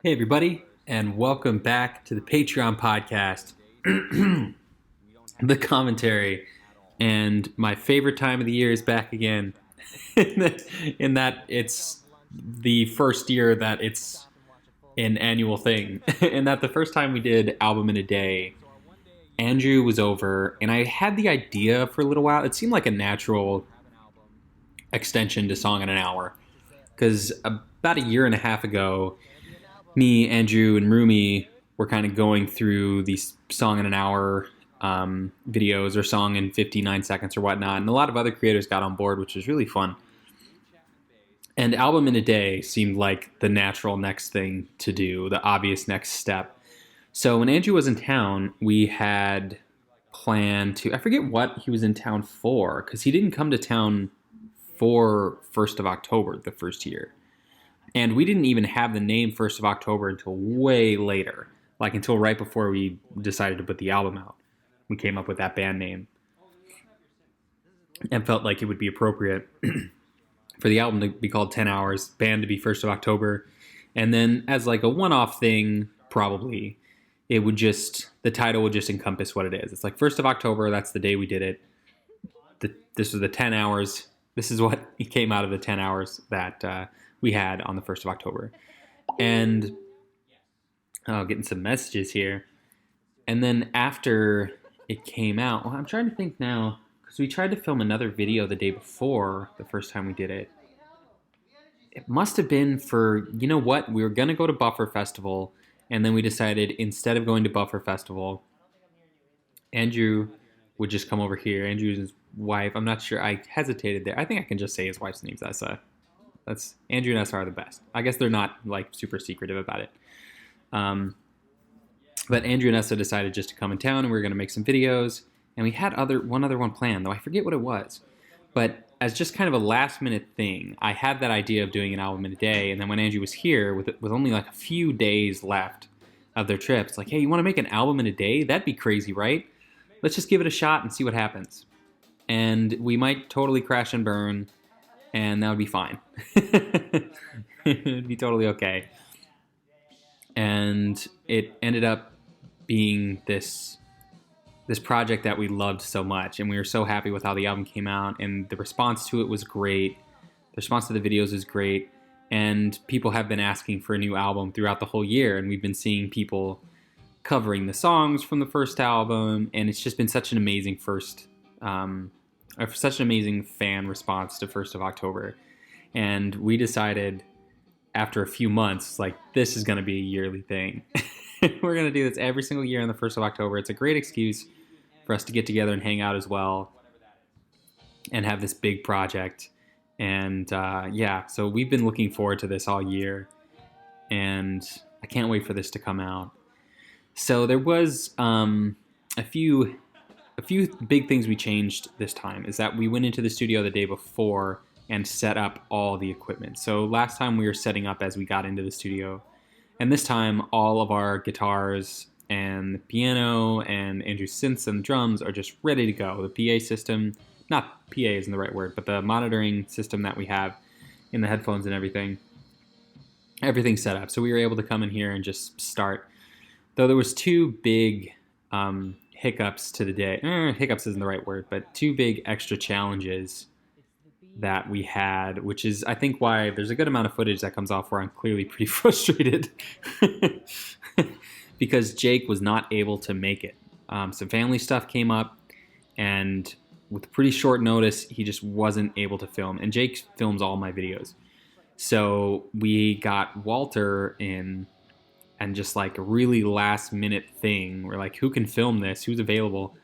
Hey, everybody, and welcome back to the Patreon podcast, the commentary. And my favorite time of the year is back again, in that it's the first year that it's an annual thing. And that the first time we did Album in a Day, Andrew was over, and I had the idea for a little while. It seemed like a natural extension to Song in an Hour, because about a year and a half ago, me, Andrew, and Rumi were kind of going through these Song in an Hour videos or Song in 59 seconds or whatnot, and a lot of other creators got on board, which was really fun. And Album in a Day seemed like the natural next thing to do, the obvious next step. So when Andrew was in town, we had planned to, I forget what he was in town for, because he didn't come to town for 1st of October the first year. And we didn't even have the name 1st of October until way later, like until right before we decided to put the album out. We came up with that band name and felt like it would be appropriate for the album to be called 10 Hours, band to be 1st of October. And then as like a one-off thing, probably, it would just, the title would just encompass what it is. It's like 1st of October, that's the day we did it. This was the 10 hours. This is what came out of the 10 hours that we had on the 1st of October. And getting some messages here. And then after it came out, well, I'm trying to think now, because we tried to film another video the day before the first time we did it. It must have been for, you know what, we were going to go to Buffer Festival, and then we decided instead of going to Buffer Festival, Andrew would just come over here. Andrew's his wife. I'm not sure. I hesitated there. I think I can just say his wife's name. That's Andrew and Essa are the best. I guess they're not like super secretive about it. But Andrew and Essa decided just to come in town, and we were going to make some videos. And we had one other one planned, though I forget what it was. But as just kind of a last minute thing, I had that idea of doing an album in a day. And then when Andrew was here, with only like a few days left of their trip, it's like, hey, you want to make an album in a day? That'd be crazy, right? Let's just give it a shot and see what happens. And we might totally crash and burn, and that would be fine. It'd be totally okay. And it ended up being this project that we loved so much, and we were so happy with how the album came out, and the response to it was great. The response to the videos is great, and people have been asking for a new album throughout the whole year, and we've been seeing people covering the songs from the first album, and it's just been such an amazing such an amazing fan response to 1st of October. And we decided after a few months, like, this is going to be a yearly thing. We're going to do this every single year on the 1st of October. It's a great excuse for us to get together and hang out as well and have this big project. And so we've been looking forward to this all year, and I can't wait for this to come out. So there was a few big things we changed this time. Is that we went into the studio the day before and set up all the equipment. So last time we were setting up as we got into the studio, and this time all of our guitars and the piano and Andrew's synths and drums are just ready to go. The PA system, not PA isn't the right word, but the monitoring system that we have in the headphones and everything's set up. So we were able to come in here and just start. Though there was two big hiccups to the day. Hiccups isn't the right word, but two big extra challenges that we had, which is, I think, why there's a good amount of footage that comes off where I'm clearly pretty frustrated because Jake was not able to make it. Some family stuff came up, and with pretty short notice, he just wasn't able to film. And Jake films all my videos. So we got Walter in, and just like a really last minute thing. We're like, who can film this? Who's available?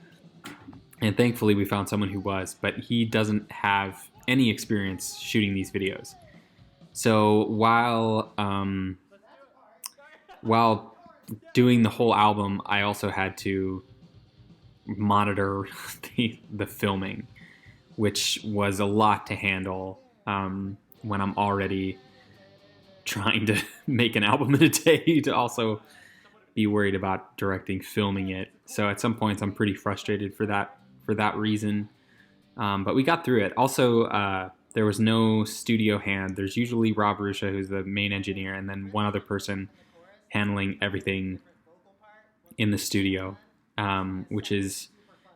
And thankfully we found someone who was, but he doesn't have any experience shooting these videos. So while doing the whole album, I also had to monitor the filming, which was a lot to handle when I'm already trying to make an album in a day to also be worried about directing, filming it. So at some points I'm pretty frustrated for that reason. But we got through it. Also, there was no studio hand. There's usually Rob Rusha, who's the main engineer, and then one other person handling everything in the studio, which is,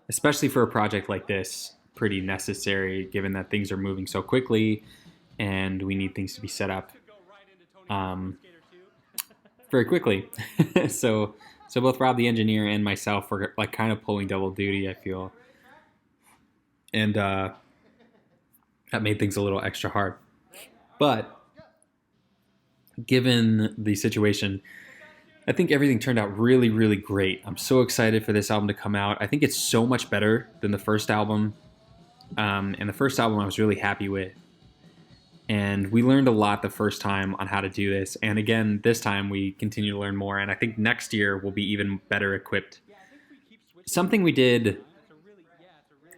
especially for a project like this, pretty necessary given that things are moving so quickly and we need things to be set up very quickly. so both Rob the engineer and myself were like kind of pulling double duty, I feel, and that made things a little extra hard. But given the situation, I think everything turned out really, really great. I'm so excited for this album to come out. I think it's so much better than the first album. And the first album I was really happy with. And we learned a lot the first time on how to do this. And again, this time we continue to learn more. And I think next year we'll be even better equipped. Something we did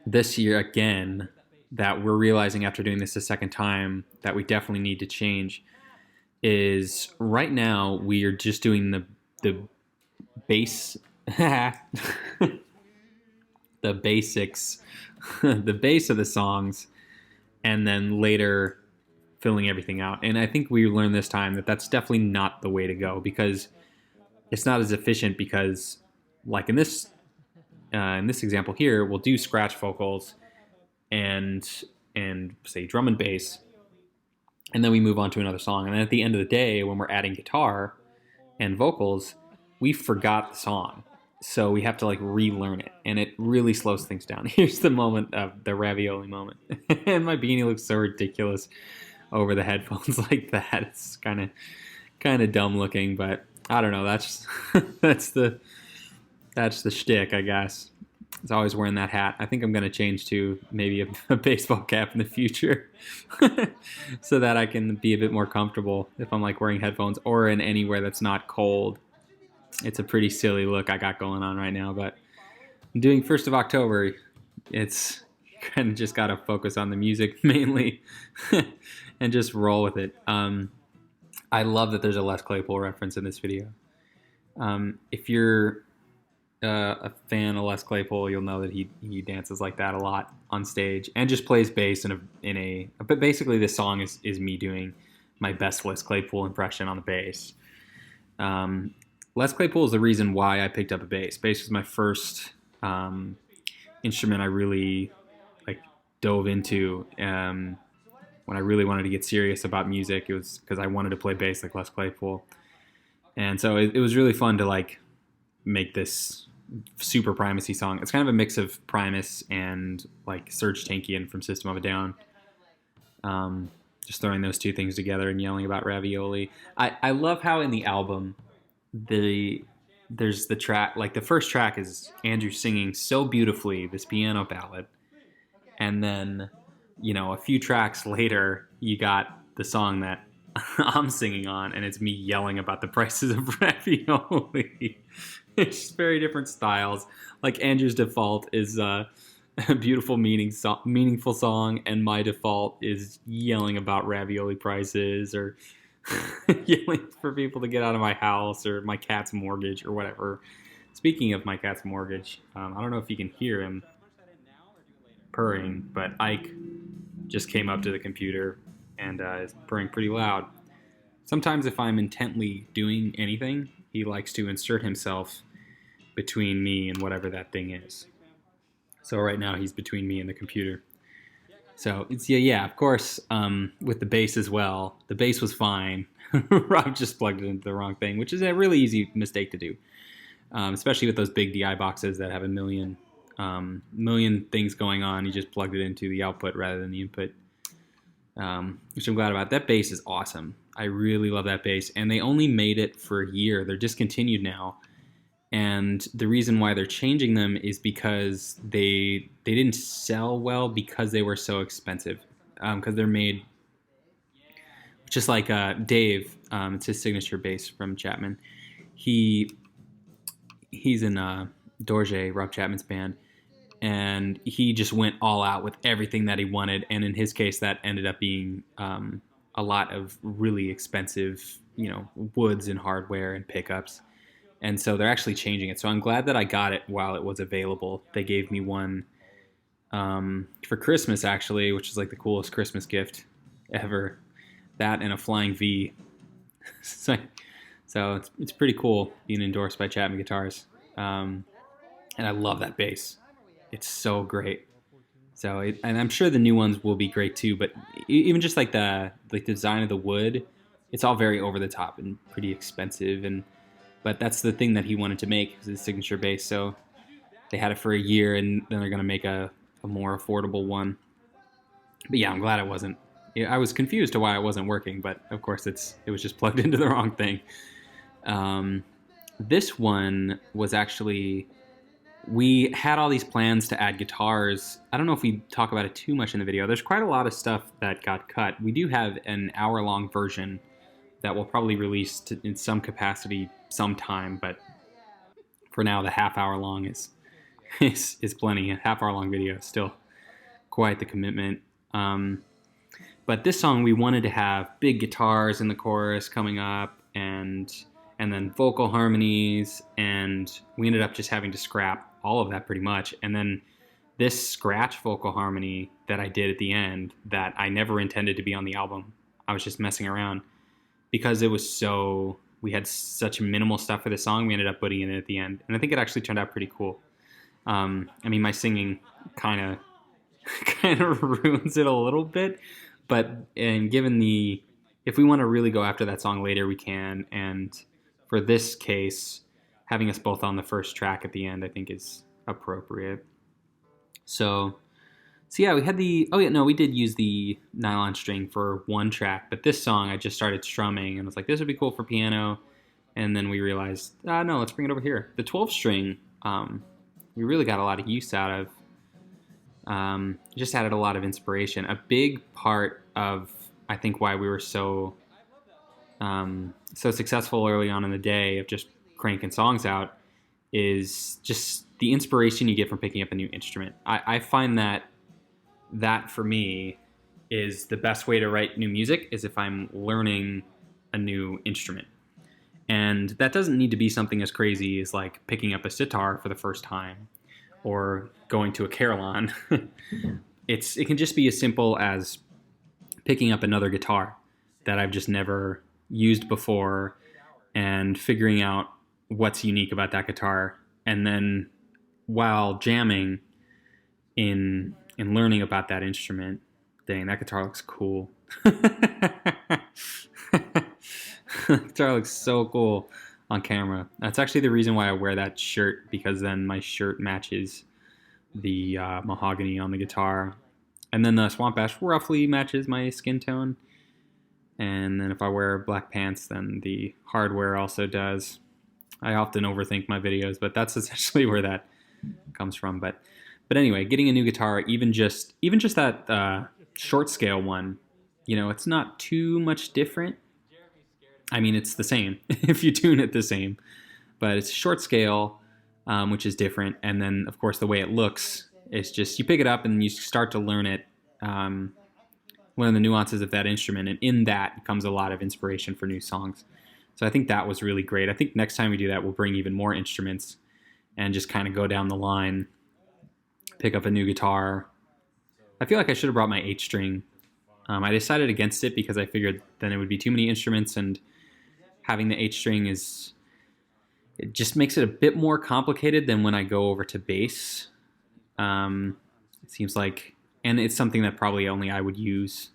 this year again that we're realizing after doing this a second time that we definitely need to change is right now we are just doing the bass, the basics, the base of the songs, and then later filling everything out. And I think we learned this time that that's definitely not the way to go, because it's not as efficient, because like in this example here, we'll do scratch vocals and say drum and bass, and then we move on to another song. And then at the end of the day, when we're adding guitar and vocals, we forgot the song. So we have to like relearn it, and it really slows things down. Here's the moment of the ravioli moment. And my beanie looks so ridiculous over the headphones like that. It's kind of dumb looking, but I don't know. That's the shtick, I guess. It's always wearing that hat. I think I'm going to change to maybe a baseball cap in the future so that I can be a bit more comfortable if I'm like wearing headphones or in anywhere that's not cold. It's a pretty silly look I got going on right now, but I'm doing 1st of October. It's kind of just got to focus on the music mainly and just roll with it. I love that there's a Les Claypool reference in this video. If you're a fan of Les Claypool, you'll know that he dances like that a lot on stage and just plays bass but basically this song is me doing my best Les Claypool impression on the bass. Les Claypool is the reason why I picked up a bass. Bass was my first instrument I really like dove into when I really wanted to get serious about music. It was because I wanted to play bass like Les Claypool, and so it was really fun to like make this super Primacy song. It's kind of a mix of Primus and like Serj Tankian from System of a Down. Just throwing those two things together and yelling about ravioli. I love how in the album there's the track, like the first track is Andrew singing so beautifully this piano ballad, and then a few tracks later you got the song that I'm singing on, and it's me yelling about the prices of ravioli. It's just very different styles. Like Andrew's default is a beautiful, meaningful song, and my default is yelling about ravioli prices or yelling for people to get out of my house or my cat's mortgage or whatever. Speaking of my cat's mortgage, I don't know if you can hear him purring, but Ike just came up to the computer and is purring pretty loud. Sometimes if I'm intently doing anything, he likes to insert himself between me and whatever that thing is. So right now he's between me and the computer. So it's yeah, of course, with the bass as well. The bass was fine. Rob just plugged it into the wrong thing, which is a really easy mistake to do, especially with those big DI boxes that have a million things going on. You just plugged it into the output rather than the input, which I'm glad about. That bass is awesome. I really love that bass, and they only made it for a year. They're discontinued now. And the reason why they're changing them is because they didn't sell well because they were so expensive. Because they're made, just like Dave, it's his signature bass from Chapman. He's in Dorje, Rob Chapman's band, and he just went all out with everything that he wanted. And in his case, that ended up being a lot of really expensive, woods and hardware and pickups. And so they're actually changing it. So I'm glad that I got it while it was available. They gave me one for Christmas, actually, which is like the coolest Christmas gift ever. That and a flying V. So So it's pretty cool being endorsed by Chapman Guitars. And I love that bass. It's so great. And I'm sure the new ones will be great too. But even just like the design of the wood, it's all very over the top and pretty expensive. But that's the thing that he wanted to make, his signature bass. So they had it for a year, and then they're gonna make a more affordable one. But yeah, I'm glad it wasn't. I was confused to why it wasn't working, but of course it was just plugged into the wrong thing. This one was actually, we had all these plans to add guitars. I don't know if we talk about it too much in the video. There's quite a lot of stuff that got cut. We do have an hour-long version that we'll probably release in some capacity sometime, but for now, the half-hour-long is plenty. A half-hour-long video is still quite the commitment. But this song, we wanted to have big guitars in the chorus coming up, and then vocal harmonies, and we ended up just having to scrap all of that pretty much. And then this scratch vocal harmony that I did at the end that I never intended to be on the album, I was just messing around because we had such minimal stuff for the song, we ended up putting it in at the end. And I think it actually turned out pretty cool. I mean, my singing kind of ruins it a little bit, and if we want to really go after that song later, we can. And for this case, having us both on the first track at the end, I think is appropriate. So yeah, we did use the nylon string for one track, but this song I just started strumming and was like, this would be cool for piano. And then we realized, no, let's bring it over here. The 12 string, we really got a lot of use out of. Just added a lot of inspiration. A big part of, I think, why we were so successful early on in the day of just cranking songs out is just the inspiration you get from picking up a new instrument. I find that for me is the best way to write new music is if I'm learning a new instrument. And that doesn't need to be something as crazy as like picking up a sitar for the first time or going to a carillon. It can just be as simple as picking up another guitar that I've just never used before and figuring out what's unique about that guitar. And then while jamming in learning about that instrument, dang, that guitar looks cool. That guitar looks so cool on camera. That's actually the reason why I wear that shirt, because then my shirt matches the mahogany on the guitar. And then the Swamp Ash roughly matches my skin tone. And then if I wear black pants, then the hardware also does. I often overthink my videos, but that's essentially where that comes from. But anyway, getting a new guitar, even just that short scale one, it's not too much different. I mean, it's the same if you tune it the same, but it's short scale, which is different. And then, of course, the way it looks is just you pick it up and you start to learn it, learn the nuances of that instrument. And in that comes a lot of inspiration for new songs. So I think that was really great. I think next time we do that, we'll bring even more instruments and just kind of go down the line, pick up a new guitar. I feel like I should have brought my 8-string. I decided against it because I figured then it would be too many instruments, and having the 8-string it just makes it a bit more complicated than when I go over to bass. It seems like, and it's something that probably only I would use,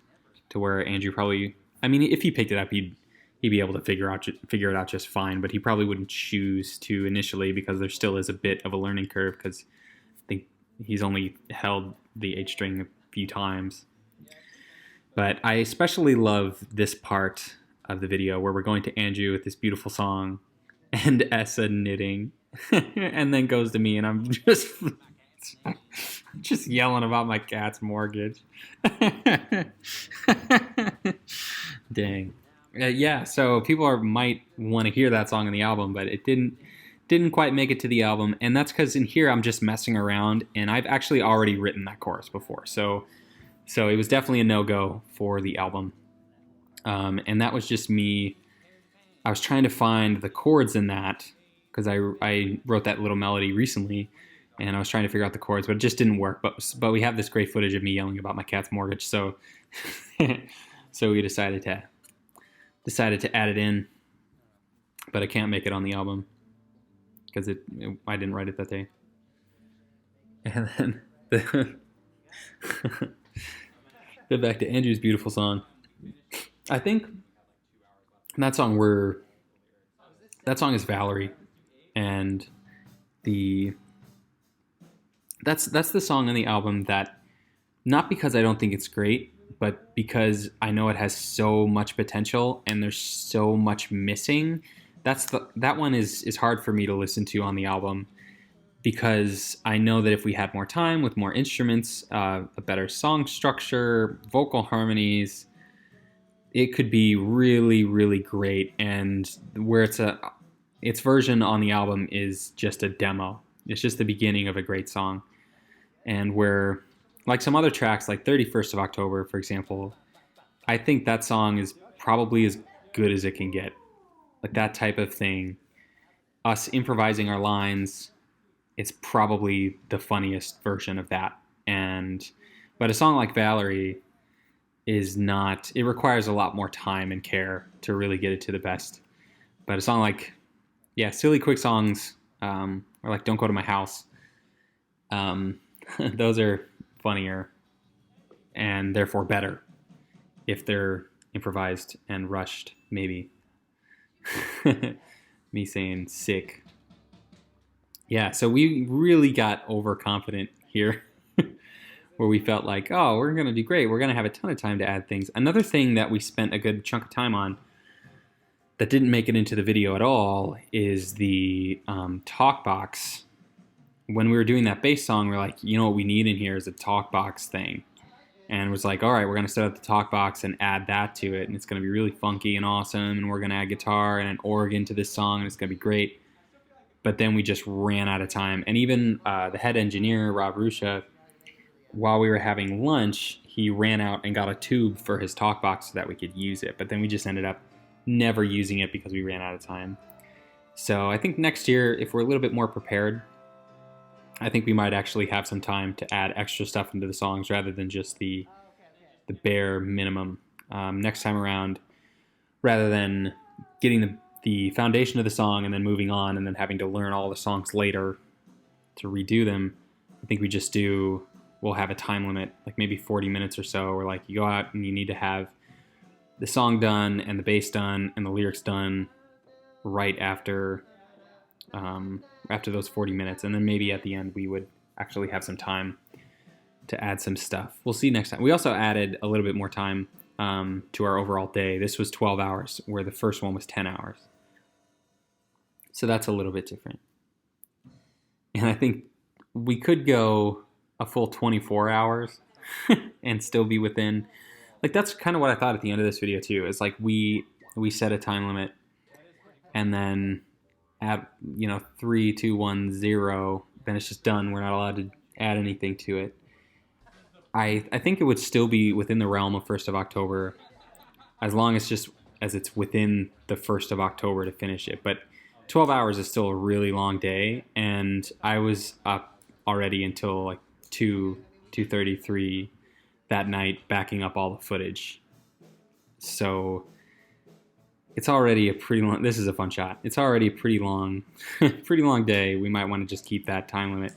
to where Andrew probably, I mean, if he picked it up, he'd be able to figure it out just fine, but he probably wouldn't choose to initially because there still is a bit of a learning curve, because I think he's only held the 8-string a few times. But I especially love this part of the video where we're going to Andrew with this beautiful song and Essa knitting and then goes to me and I'm just yelling about my cat's mortgage. Dang. Yeah, so people might want to hear that song on the album, but it didn't quite make it to the album, and that's because in here I'm just messing around, and I've actually already written that chorus before, so it was definitely a no-go for the album. And that was just me. I was trying to find the chords in that because I wrote that little melody recently, and I was trying to figure out the chords, but it just didn't work. But we have this great footage of me yelling about my cat's mortgage, so so we decided to add it in. but I can't make it on the album because I didn't write it that day. And then then back to Andrew's beautiful song. I think that song is Valerie, and that's the song on the album that, not because I don't think it's great, but because I know it has so much potential and there's so much missing. That one is hard for me to listen to on the album, because I know that if we had more time with more instruments, a better song structure, vocal harmonies, it could be really, really great. And where its version on the album is just a demo. It's just the beginning of a great song. And where, like some other tracks, like 31st of October, for example, I think that song is probably as good as it can get. Like that type of thing. Us improvising our lines, it's probably the funniest version of that. But a song like Valerie is not, it requires a lot more time and care to really get it to the best. But a song like, Silly Quick Songs, or like Don't Go to My House, those are funnier and therefore better if they're improvised and rushed, maybe. Me saying sick. Yeah, so we really got overconfident here, where we felt like, oh, we're going to do great. We're going to have a ton of time to add things. Another thing that we spent a good chunk of time on that didn't make it into the video at all is the talk box. When we were doing that bass song, we're like, you know what we need in here is a talk box thing. And it was like, all right, we're going to set up the talk box and add that to it. And it's going to be really funky and awesome. And we're going to add guitar and an organ to this song. And it's going to be great. But then we just ran out of time. And even the head engineer, Rob Rusha, while we were having lunch, he ran out and got a tube for his talk box so that we could use it. But then we just ended up never using it because we ran out of time. So I think next year, if we're a little bit more prepared, I think we might actually have some time to add extra stuff into the songs rather than just the bare minimum. Next time around, rather than getting the foundation of the song and then moving on and then having to learn all the songs later to redo them, I think we'll have a time limit, like maybe 40 minutes or so, where like you go out and you need to have the song done and the bass done and the lyrics done right after those 40 minutes. And then maybe at the end we would actually have some time to add some stuff. We'll see next time. We also added a little bit more time to our overall day. This was 12 hours, where the first one was 10 hours. So that's a little bit different. And I think we could go a full 24 hours and still be within, like, that's kind of what I thought at the end of this video too. Is like we set a time limit, and then at 3, 2, 1, 0, then it's just done. We're not allowed to add anything to it. I think it would still be within the realm of 1st of October, as long as it's within the 1st of October to finish it. But 12 hours is still a really long day, and I was up already until like 2:33 that night backing up all the footage. So it's already a pretty long, this is a fun shot. It's already a pretty long day. We might want to just keep that time limit.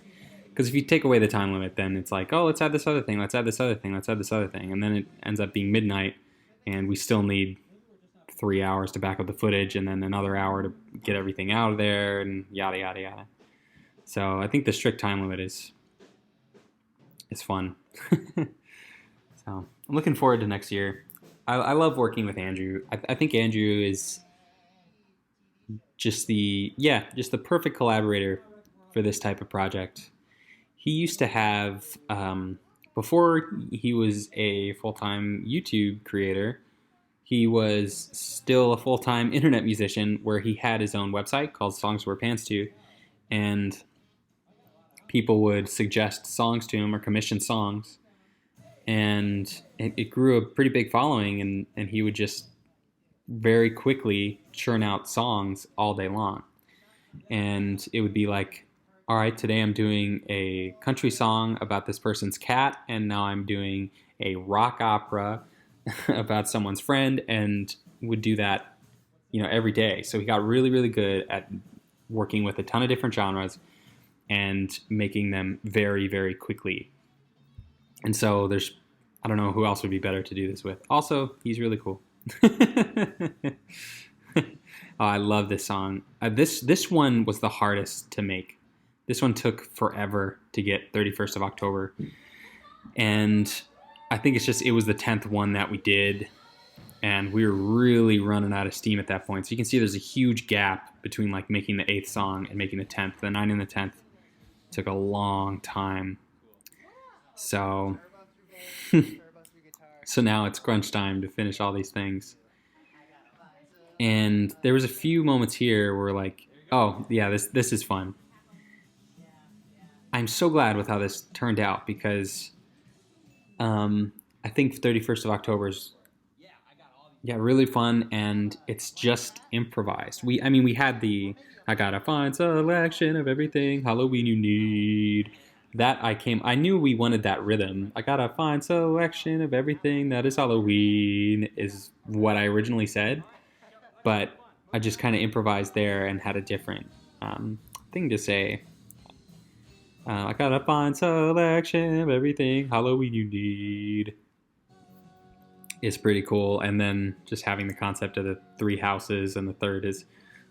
Because if you take away the time limit, then it's like, oh, let's add this other thing, let's add this other thing, let's add this other thing. And then it ends up being midnight, and we still need 3 hours to back up the footage, and then another hour to get everything out of there, and yada, yada, yada. So I think the strict time limit is fun. So I'm looking forward to next year. I love working with Andrew. I think Andrew is just the perfect collaborator for this type of project. He used to have, before he was a full-time YouTube creator, he was still a full-time internet musician, where he had his own website called Songs Wear Pants To, and people would suggest songs to him or commission songs, and it grew a pretty big following, and he would just very quickly churn out songs all day long. And it would be like, all right, today I'm doing a country song about this person's cat, and now I'm doing a rock opera about someone's friend, and would do that, every day. So he got really, really good at working with a ton of different genres and making them very, very quickly. And so I don't know who else would be better to do this with. Also, he's really cool. Oh, I love this song. This one was the hardest to make. This one took forever to get 31st of October. And I think it was the 10th one that we did. And we were really running out of steam at that point. So you can see there's a huge gap between like making the 8th song and making the 10th. The 9th and the 10th took a long time. So, so now it's crunch time to finish all these things. And there was a few moments here where like, oh yeah, this is fun. I'm so glad with how this turned out because I think 31st of October is really fun, and it's just improvised. We had I got a fine selection of everything Halloween you need. I knew we wanted that rhythm. I got a fine selection of everything that is Halloween is what I originally said. But I just kind of improvised there and had a different thing to say. I got a fine selection of everything Halloween you need. Is pretty cool. And then just having the concept of the 3 houses and the third is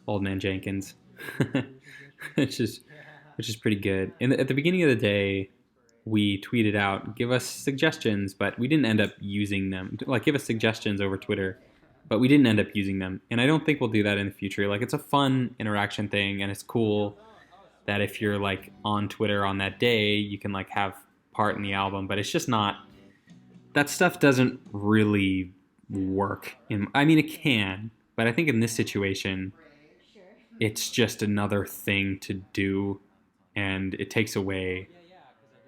Old Man Jenkins. which is pretty good. At the beginning of the day, we tweeted out, give us suggestions, but we didn't end up using them. Like, give us suggestions over Twitter. But we didn't end up using them. And I don't think we'll do that in the future. Like, it's a fun interaction thing, and it's cool that if you're, like, on Twitter on that day, you can, like, have part in the album. But it's just not... That stuff doesn't really work. It can. But I think in this situation, it's just another thing to do. And it takes away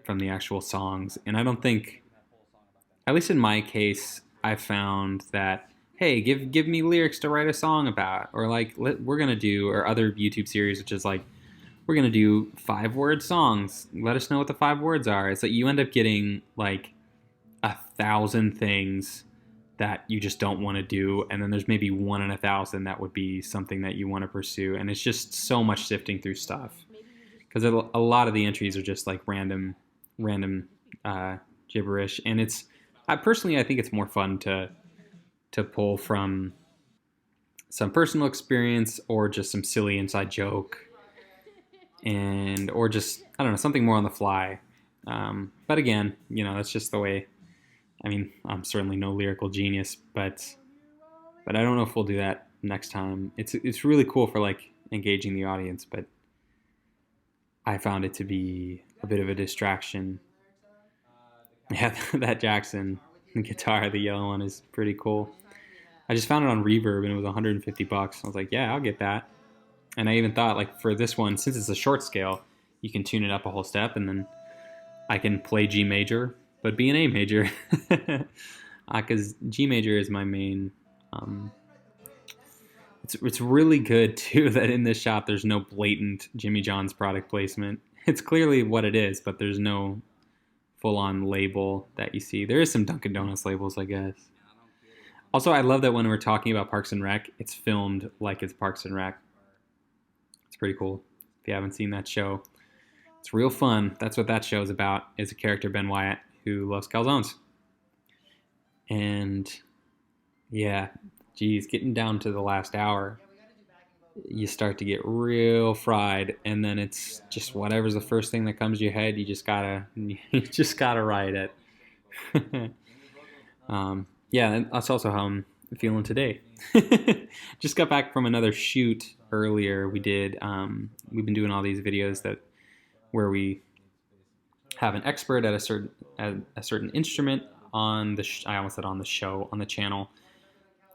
from the actual songs. And I don't think... At least in my case, I found that... Hey, give me lyrics to write a song about, or like we're gonna do, or other YouTube series, which is like we're gonna do 5-word songs. Let us know what the 5 words are. It's like you end up getting like 1,000 things that you just don't want to do, and then there's maybe 1 in 1,000 that would be something that you want to pursue, and it's just so much sifting through stuff because a lot of the entries are just like random gibberish, and I think it's more fun to pull from some personal experience or just some silly inside joke or just, I don't know, something more on the fly. But again, that's just the way, I'm certainly no lyrical genius, but I don't know if we'll do that next time. It's really cool for like engaging the audience, but I found it to be a bit of a distraction. Yeah, that Jackson guitar, the yellow one, is pretty cool. I just found it on Reverb and it was $150. I was like, yeah, I'll get that. And I even thought, like, for this one, since it's a short scale, you can tune it up a whole step, and then I can play G major, but be an A major. Because G major is my main. It's really good, too, that in this shot there's no blatant Jimmy John's product placement. It's clearly what it is, but there's no full-on label that you see. There is some Dunkin' Donuts labels, I guess. Also, I love that when we're talking about Parks and Rec, it's filmed like it's Parks and Rec. It's pretty cool. If you haven't seen that show, it's real fun. That's what that show's about, is a character, Ben Wyatt, who loves calzones. And, yeah, geez, getting down to the last hour, you start to get real fried, and then it's just whatever's the first thing that comes to your head, you just gotta write it. Yeah, and that's also how I'm feeling today. Just got back from another shoot earlier. We've been doing all these videos where we have an expert at a certain instrument on I almost said on the show, on the channel,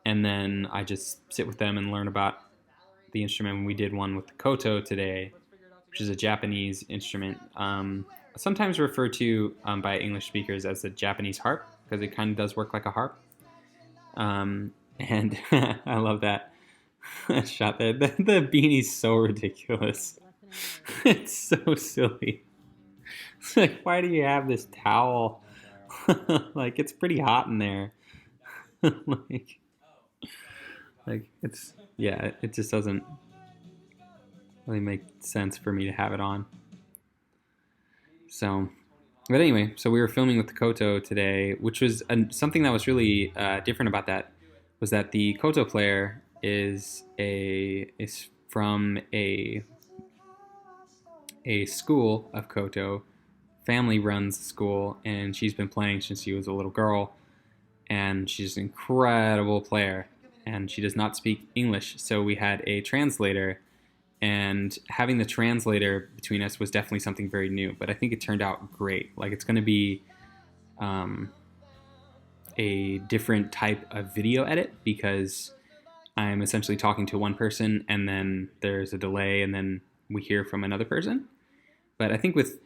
and then I just sit with them and learn about the instrument. We did one with the koto today, which is a Japanese instrument, sometimes referred to by English speakers as the Japanese harp, because it kind of does work like a harp. And I love that shot there. The beanie's so ridiculous. It's so silly. It's like, why do you have this towel? Like, it's pretty hot in there. like it's Yeah, it just doesn't really make sense for me to have it on. So, but anyway, so we were filming with the Koto today, which was something that was really different about that was that the Koto player is from a school of Koto. Family runs the school, and she's been playing since she was a little girl, and she's an incredible player, and she does not speak English, so we had a translator, and having the translator between us was definitely something very new, but I think it turned out great. Like, it's going to be um, a different type of video edit because I'm essentially talking to one person, and then there's a delay, and then we hear from another person. But I think with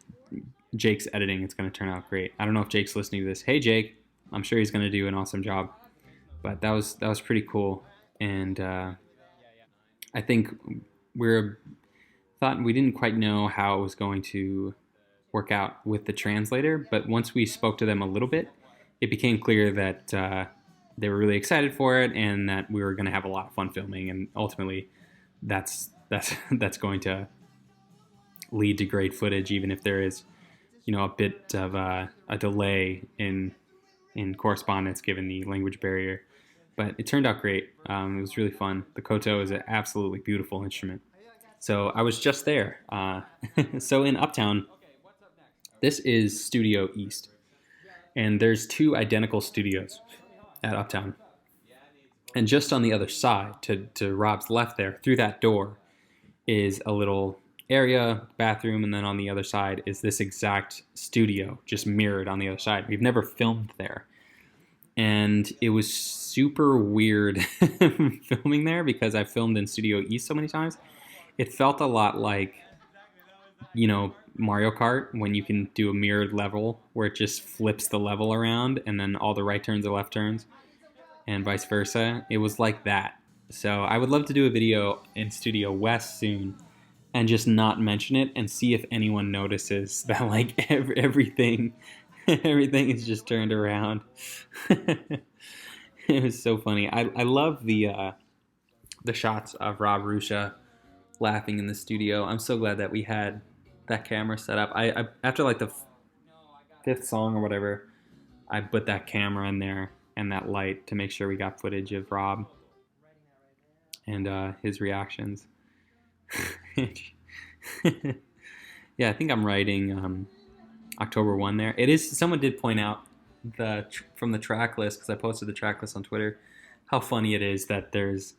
Jake's editing, it's going to turn out great. I don't know if Jake's listening to this. Hey, Jake, I'm sure he's going to do an awesome job. But that was pretty cool, and I think we didn't quite know how it was going to work out with the translator. But once we spoke to them a little bit, it became clear that they were really excited for it, and that we were going to have a lot of fun filming. And ultimately, that's going to lead to great footage, even if there is, a bit of a delay in correspondence given the language barrier. But it turned out great. It was really fun. The koto is an absolutely beautiful instrument. So I was just there. So in Uptown, this is Studio East. And there's two identical studios at Uptown. And just on the other side, to Rob's left there, through that door, is a little area, bathroom, and then on the other side is this exact studio, just mirrored on the other side. We've never filmed there. And it was super weird filming there because I filmed in Studio East so many times. It felt a lot like, Mario Kart, when you can do a mirrored level where it just flips the level around and then all the right turns are left turns and vice versa. It was like that. So I would love to do a video in Studio West soon and just not mention it and see if anyone notices that like everything is just turned around. It was so funny. I love the shots of Rob Rusha laughing in the studio. I'm so glad that we had that camera set up. I after like the fifth song or whatever, I put that camera in there and that light to make sure we got footage of Rob and his reactions. Yeah, I think I'm writing October 1 there. It is. Someone did point out from the track list, because I posted the track list on Twitter, how funny it is that there's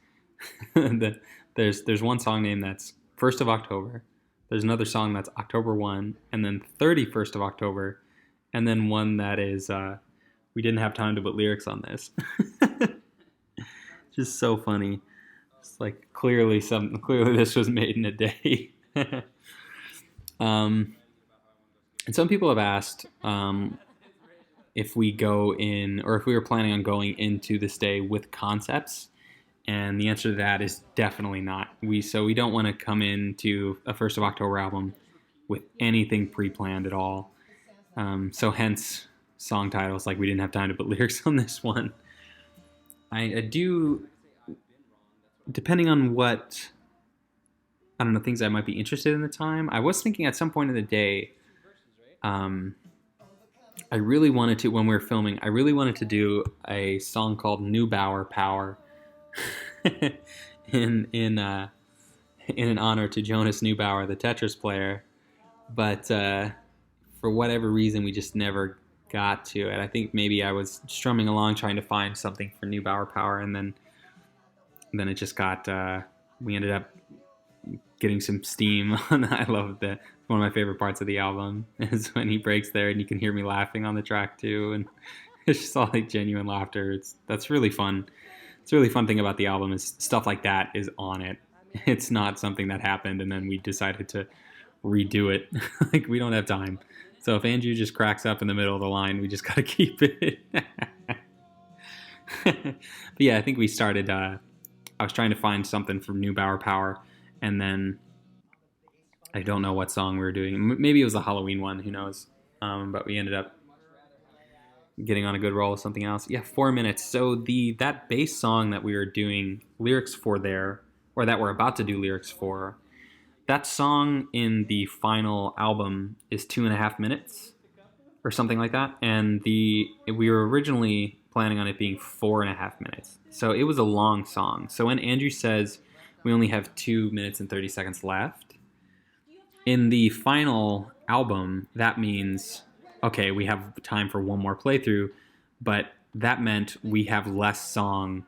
there's one song name that's 1st of October. There's another song that's October 1, and then 31st of October, and then one that is we didn't have time to put lyrics on this. Just so funny. It's like clearly this was made in a day. And some people have asked if we go in, or if we were planning on going into this day with concepts, and the answer to that is definitely not. We don't want to come into a 1st of October album with anything pre-planned at all. So hence song titles like we didn't have time to put lyrics on this one. I do, depending on what, I don't know, things I might be interested in at the time. I was thinking at some point in the day, I really wanted to, when we were filming, I really wanted to do a song called Neubauer Power in an honor to Jonas Neubauer, the Tetris player. But for whatever reason, we just never got to it. I think maybe I was strumming along trying to find something for Neubauer Power, and then it just got, we ended up getting some steam on. I love that. One of my favorite parts of the album is when he breaks there and you can hear me laughing on the track too, and it's just all like genuine laughter. That's really fun. It's a really fun thing about the album is stuff like that is on it. It's not something that happened and then we decided to redo it. Like, we don't have time. So if Andrew just cracks up in the middle of the line, we just got to keep it. But yeah, I think we started, I was trying to find something from Neubauer Power, and then I don't know what song we were doing. Maybe it was a Halloween one, who knows. But we ended up getting on a good roll with something else. Yeah, 4 minutes. So that bass song that we were doing lyrics for there, or that we're about to do lyrics for, that song in the final album is 2.5 minutes or something like that. And we were originally planning on it being 4.5 minutes. So it was a long song. So when Andrew says we only have 2 minutes and 30 seconds left, in the final album, that means, okay, we have time for one more playthrough, but that meant we have less song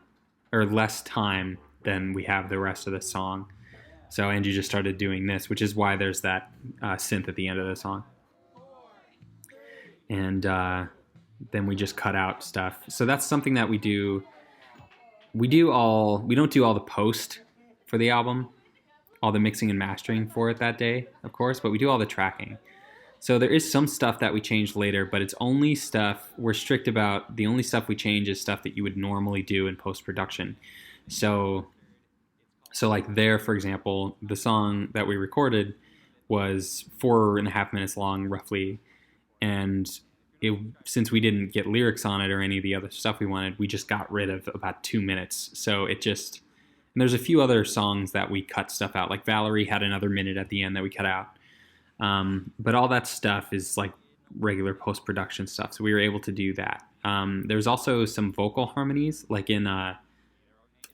or less time than we have the rest of the song. So Angie just started doing this, which is why there's that synth at the end of the song. And then we just cut out stuff. So that's something that we do. We don't do all the post for the album, all the mixing and mastering for it that day, of course, but we do all the tracking. So there is some stuff that we change later, but it's only stuff we're strict about. The only stuff we change is stuff that you would normally do in post-production. So like there, for example, the song that we recorded was 4.5 minutes long, roughly. And since we didn't get lyrics on it or any of the other stuff we wanted, we just got rid of about 2 minutes. So and there's a few other songs that we cut stuff out. Like Valerie had another minute at the end that we cut out. But all that stuff is like regular post-production stuff. So we were able to do that. There's also some vocal harmonies, like in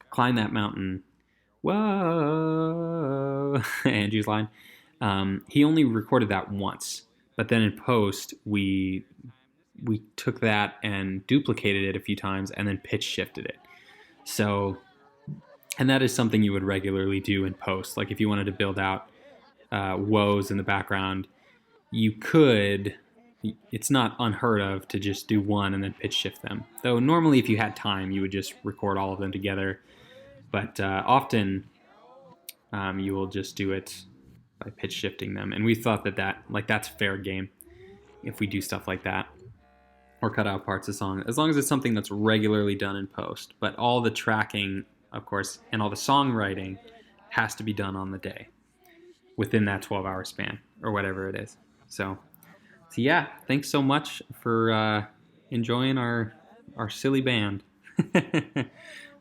Climb That Mountain. Whoa, Andrew's line. He only recorded that once. But then in post, we took that and duplicated it a few times and then pitch shifted it. So, and that is something you would regularly do in post. Like if you wanted to build out woes in the background, you could. It's not unheard of to just do one and then pitch shift them. Though normally if you had time, you would just record all of them together. But often you will just do it by pitch shifting them. And we thought that's fair game if we do stuff like that or cut out parts of the song, as long as it's something that's regularly done in post. But all the tracking, of course, and all the songwriting has to be done on the day within that 12-hour span or whatever it is. So yeah, thanks so much for enjoying our silly band.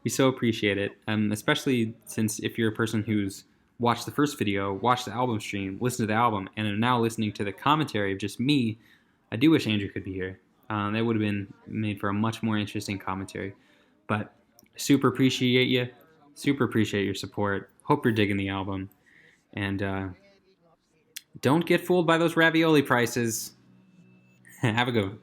We so appreciate it, especially since if you're a person who's watched the first video, watched the album stream, listened to the album, and are now listening to the commentary of just me, I do wish Andrew could be here. That would have been made for a much more interesting commentary. But super appreciate you. Super appreciate your support. Hope you're digging the album. And don't get fooled by those ravioli prices. Have a good one.